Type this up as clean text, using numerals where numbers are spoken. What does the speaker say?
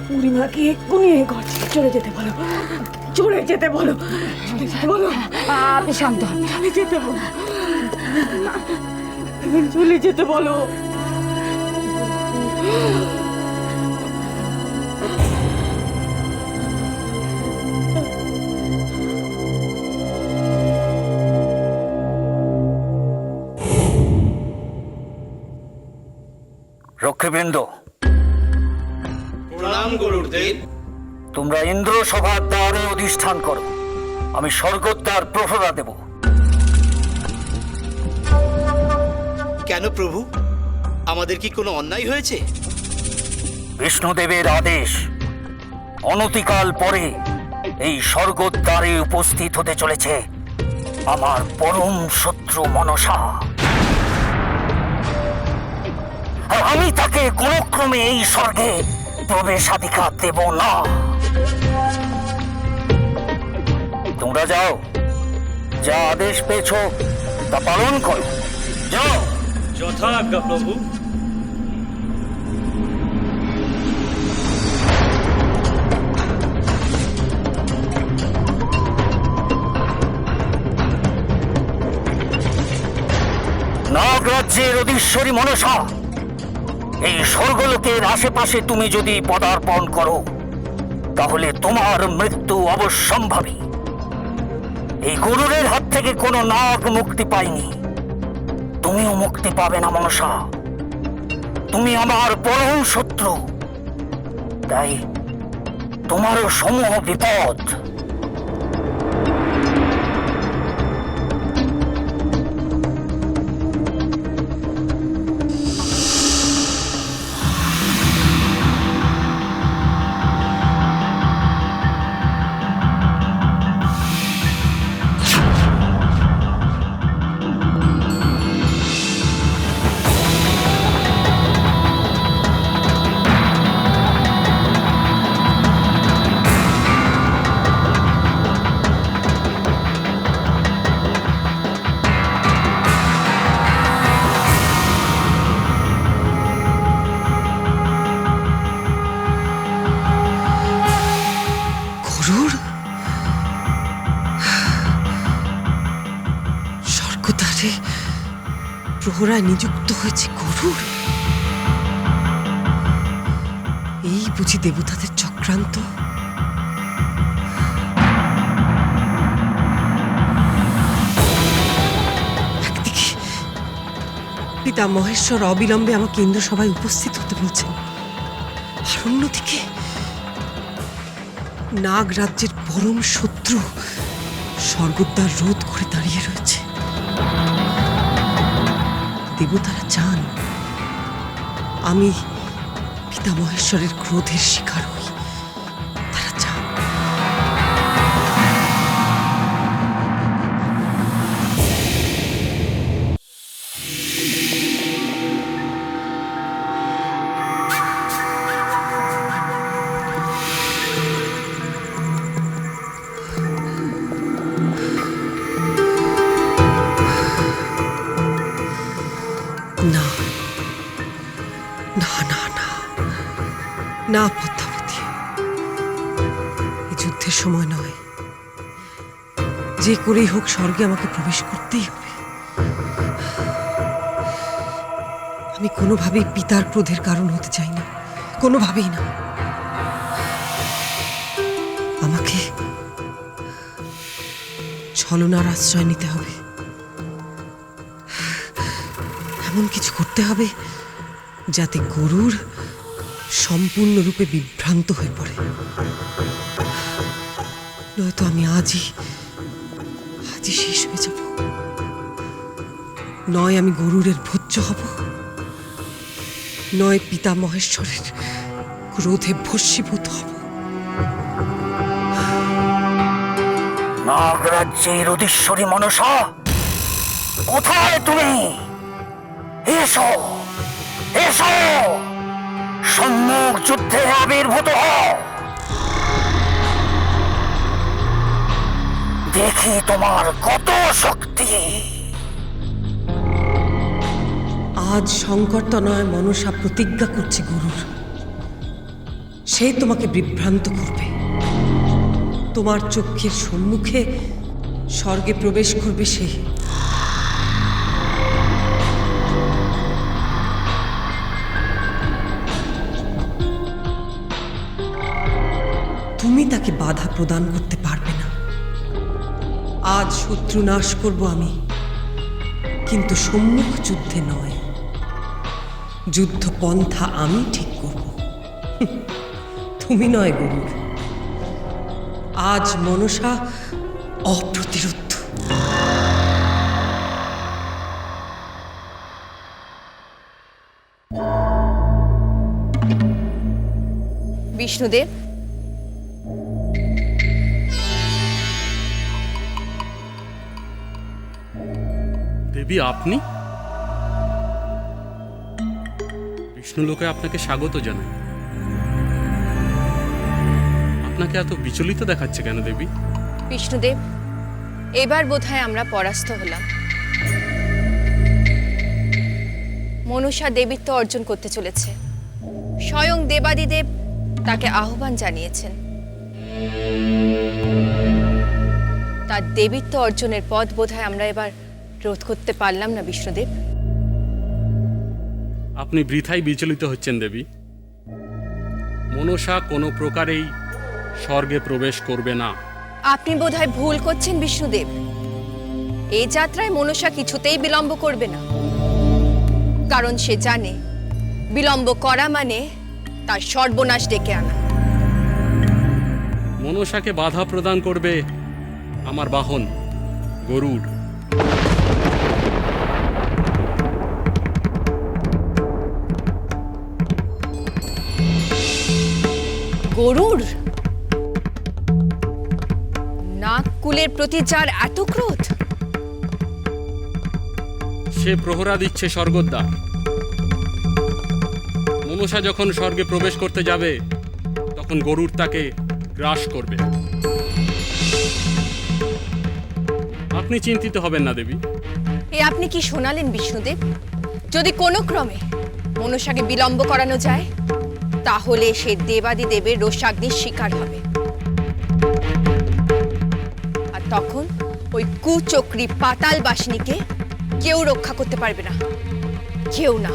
বুড়িমাকে এক্ষুনি এই ঘর থেকে চলে যেতে বলো, চলে যেতে বলো, চলে যেতে বলো। আপনি শান্ত হন। চলে যেতে বলো, চলে যেতে বলো। রক্ষীবৃন্দ, প্রণাম গুরুদেব। তোমরা ইন্দ্র সভার দ্বারে অধিষ্ঠান করো, আমি স্বর্গদ্বার প্রহরা দেব। কেন প্রভু, আমাদের কি কোনো অন্যায় হয়েছে? বিষ্ণুদেবের আদেশ, অনতিকাল পরে এই স্বর্গদ্বারে উপস্থিত হতে চলেছে আমার পরম শত্রু মনসা। আর আমি তাকে কোনো ক্রমে এই স্বর্গে প্রবেশাধিকার দেব না। তোমরা যাও, যা আদেশ পেয়েছ তা পালন করো, যাও। যথাজ্ঞা প্রভু। নাগরাজ্যের অধীশ্বরী মনসা, এই স্বর্গলোকের আশেপাশে তুমি যদি পদার্পণ করো তাহলে তোমার মৃত্যু অবশ্যম্ভাবী। এই গরুরের হাত থেকে কোনো নাগ মুক্তি পায়নি, তুমিও মুক্তি পাবে না মনসা। তুমি আমার পরম শত্রু, তাই তোমারও সমূহ বিপদ। গরুর স্বর্গদ্বারে প্রহরায় নিযুক্ত হয়েছে গরুর। এই বুঝি দেবতাদের চক্রান্ত। একদিকে পিতা মহেশ্বর অবিলম্বে আমাকে ইন্দ্র সভায় উপস্থিত হতে বলছেন, আর অন্যদিকে নাগ রাজ্যের পরম শত্রু স্বর্গদ্বার রোধ করে দাঁড়িয়ে রয়েছে। দেবতারা চান আমি পিতা মহেশ্বরের ক্রোধের শিকার হই। তারা চান না, না, না, না, না পদ্মাবতী, এই যুদ্ধের সময় নয়। যে করেই হোক স্বর্গে আমাকে প্রবেশ করতেই হবে। আমি কোনোভাবেই পিতার ক্রোধের কারণ হতে চাই না, কোনোভাবেই না। আমাকে ছলনার আশ্রয় নিতে হবে, এমন কিছু করতে হবে যাতে গরুর সম্পূর্ণরূপে বিভ্রান্ত হয়ে পড়ে। নয়তো আমি আজই শেষ হয়ে যাব। নয় আমি গরুরের ভোজ্য হব, নয় পিতা মহেশ্বরের ক্রোধে ভস্মীভূত হব। নাগরাজ্যের অধীশ্বরী মনসা, কোথায় তুমি? এসো, এসো, সম্মুখ যুদ্ধে আবির্ভূত হও। দেখি তোমার কত শক্তি। আজ সংকট নয় মনসা প্রতিজ্ঞা করছে গরুর, সে তোমাকে বিভ্রান্ত করবে। তোমার চক্ষের সম্মুখে স্বর্গে প্রবেশ করবে সে। তুমি তাকে বাধা প্রদান করতে পারবে না। আজ শত্রু নাশ করব আমি, কিন্তু সম্মুখ যুদ্ধে নয়। যুদ্ধ পন্থা আমি ঠিক করব, তুমি নয় গরুর। আজ মনসা অপ্রতিরোধ্য। বিষ্ণুদেব, দেবী আপনি? বিষ্ণুলোকে আপনাকে স্বাগত জানাই। আপনাকে এত বিচলিত দেখাচ্ছে কেন দেবী? বিষ্ণুদেব, এবার বোধহয় আমরা পরাস্ত হলাম। মনসা দেবীত্ব অর্জন করতে চলেছে। স্বয়ং দেবাদিদেব তাকে আহ্বান জানিয়েছেন। তার দেবীত্ব অর্জনের পথ বোধহয় আমরা এবার রোধ করতে পারলাম না বিষ্ণুদেব। আপনি বৃথাই বিচলিত হচ্ছেন দেবী। মনসা কোনো প্রকারেই স্বর্গে প্রবেশ করবে না। আপনি বোধহয় ভুল করছেন বিষ্ণুদেব। এই যাত্রায় মনসা কিছুতেই বিলম্ব করবে না, কারণ সে জানে বিলম্ব করা মানে তার সর্বনাশ ডেকে আনা। মনসাকে বাধা প্রদান করবে আমার বাহন গরুড়। গরুড়? নাগকুলের প্রতি যার এত ক্রোধ! সে প্রহরা দিচ্ছে স্বর্গদ্বার। মনসা যখন স্বর্গে প্রবেশ করতে যাবে তখন গরুড় তাকে গ্রাস করবে। আপনি চিন্তিত হবেন না দেবী। এ আপনি কি শোনালেন বিষ্ণুদেব? যদি কোনো ক্রমে মনসাকে বিলম্ব করানো যায়, তাহলে সে দেবাদিদেবের রোষাগ্নির শিকার হবে। আর তখন ওই কুচক্রী পাতাল বাসিনীকে কেউ রক্ষা করতে পারবে না, কেউ না।